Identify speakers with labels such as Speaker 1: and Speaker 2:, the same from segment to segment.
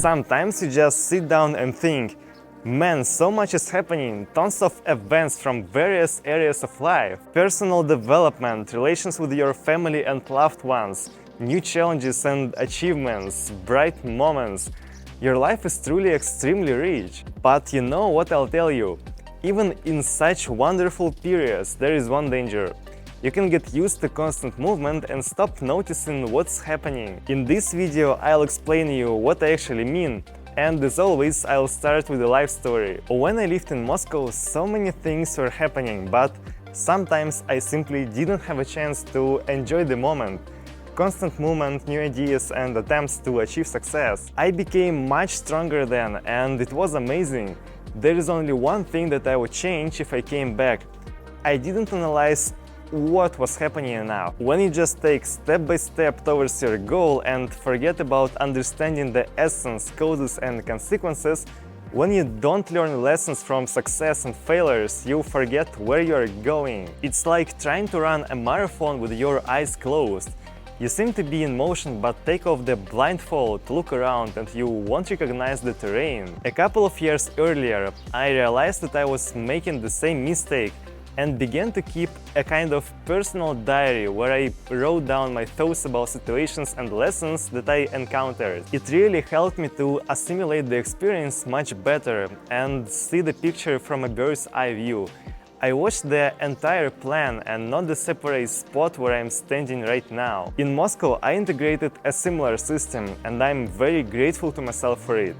Speaker 1: Sometimes you just sit down and think, man, so much is happening, tons of events from various areas of life, personal development, relations with your family and loved ones, new challenges and achievements, bright moments. Your life is truly extremely rich. But you know what I'll tell you? Even in such wonderful periods, there is one danger. You can get used to constant movement and stop noticing what's happening. In this video, I'll explain you what I actually mean. And as always, I'll start with a life story. When I lived in Moscow, so many things were happening, but sometimes I simply didn't have a chance to enjoy the moment. Constant movement, new ideas and attempts to achieve success. I became much stronger then, and it was amazing. There is only one thing that I would change if I came back. I didn't analyze what was happening now. When you just take step by step towards your goal and forget about understanding the essence, causes and consequences, when you don't learn lessons from success and failures, you forget where you're going. It's like trying to run a marathon with your eyes closed. You seem to be in motion, but take off the blindfold, look around and you won't recognize the terrain. A couple of years earlier, I realized that I was making the same mistake and began to keep a kind of personal diary where I wrote down my thoughts about situations and lessons that I encountered. It really helped me to assimilate the experience much better and see the picture from a bird's eye view. I watched the entire plan and not the separate spot where I'm standing right now. In Moscow, I integrated a similar system and I'm very grateful to myself for it.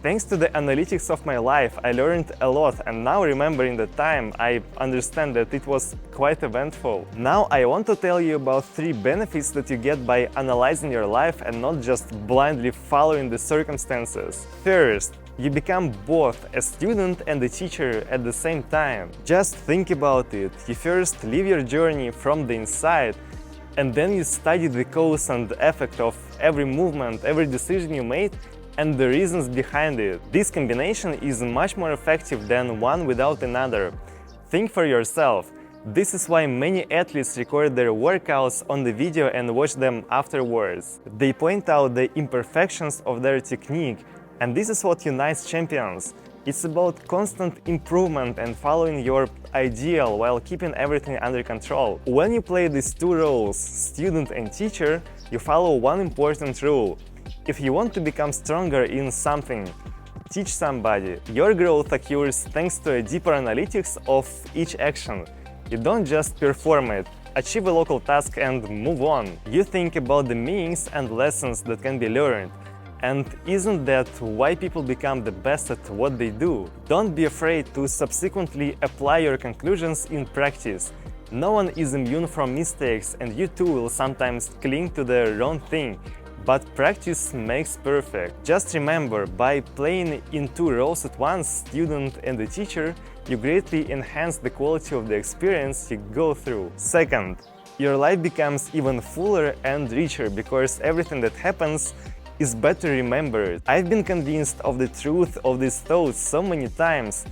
Speaker 1: Thanks to the analytics of my life, I learned a lot, and now remembering the time, I understand that it was quite eventful. Now I want to tell you about 3 benefits that you get by analyzing your life and not just blindly following the circumstances. First, you become both a student and a teacher at the same time. Just think about it. You first live your journey from the inside, and then you study the cause and effect of every movement, every decision you made, and the reasons behind it. This combination is much more effective than one without another. Think for yourself. This is why many athletes record their workouts on the video and watch them afterwards. They point out the imperfections of their technique, and this is what unites champions. It's about constant improvement and following your ideal while keeping everything under control. When you play these 2 roles, student and teacher, you follow one important rule. If you want to become stronger in something, teach somebody. Your growth occurs thanks to a deeper analytics of each action. You don't just perform it, achieve a local task and move on. You think about the meanings and lessons that can be learned. And isn't that why people become the best at what they do? Don't be afraid to subsequently apply your conclusions in practice. No one is immune from mistakes, and you too will sometimes cling to the wrong thing. But practice makes perfect. Just remember, by playing in 2 roles at once, student and the teacher, you greatly enhance the quality of the experience you go through. Second, your life becomes even fuller and richer because everything that happens is better remembered. I've been convinced of the truth of these thoughts so many times.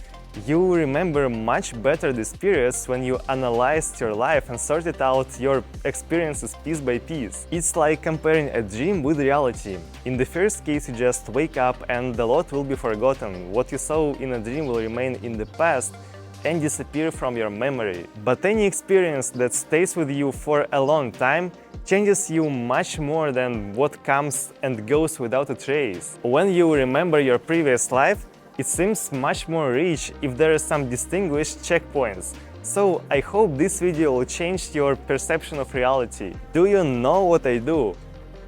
Speaker 1: You remember much better these periods when you analyzed your life and sorted out your experiences piece by piece. It's like comparing a dream with reality. In the first case, you just wake up and a lot will be forgotten. What you saw in a dream will remain in the past and disappear from your memory. But any experience that stays with you for a long time changes you much more than what comes and goes without a trace. When you remember your previous life, it seems much more rich if there are some distinguished checkpoints. So I hope this video will change your perception of reality. Do you know what I do?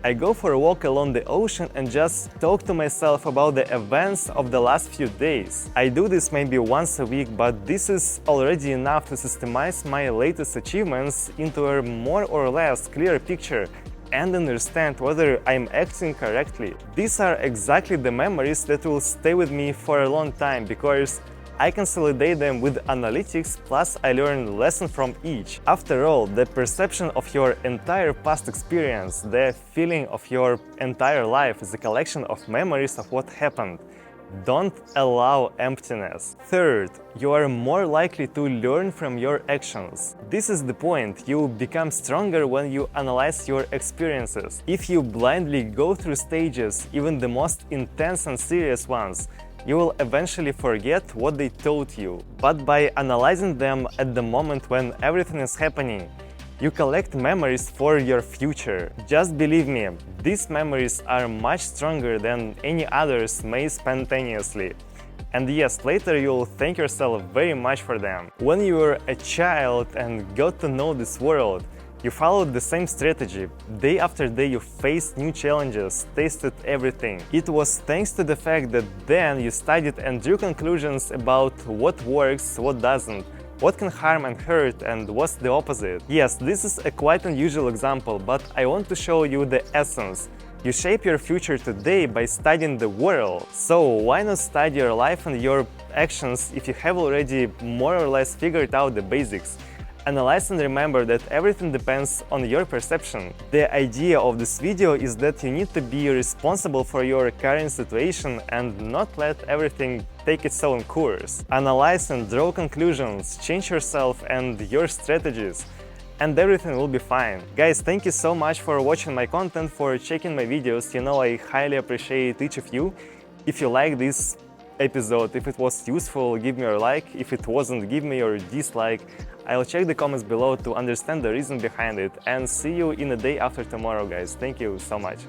Speaker 1: I go for a walk along the ocean and just talk to myself about the events of the last few days. I do this maybe once a week, but this is already enough to systemize my latest achievements into a more or less clear picture and understand whether I'm acting correctly. These are exactly the memories that will stay with me for a long time because I consolidate them with analytics, plus I learn lessons from each. After all, the perception of your entire past experience, the feeling of your entire life is a collection of memories of what happened. Don't allow emptiness. Third, you are more likely to learn from your actions. This is the point. You become stronger when you analyze your experiences. If you blindly go through stages, even the most intense and serious ones, you will eventually forget what they taught you. But by analyzing them at the moment when everything is happening, you collect memories for your future. Just believe me, these memories are much stronger than any others made spontaneously. And yes, later you'll thank yourself very much for them. When you were a child and got to know this world, you followed the same strategy. Day after day you faced new challenges, tasted everything. It was thanks to the fact that then you studied and drew conclusions about what works, what doesn't, what can harm and hurt, and what's the opposite. Yes, this is a quite unusual example, but I want to show you the essence. You shape your future today by studying the world. So why not study your life and your actions if you have already more or less figured out the basics? Analyze and remember that everything depends on your perception. The idea of this video is that you need to be responsible for your current situation and not let everything take its own course. Analyze and draw conclusions, change yourself and your strategies, and everything will be fine. Guys, thank you so much for watching my content, for checking my videos. You know, I highly appreciate each of you. If you like this episode, if it was useful, give me your like. If it wasn't, give me your dislike. I'll check the comments below to understand the reason behind it, and see you in the day after tomorrow, guys. Thank you so much.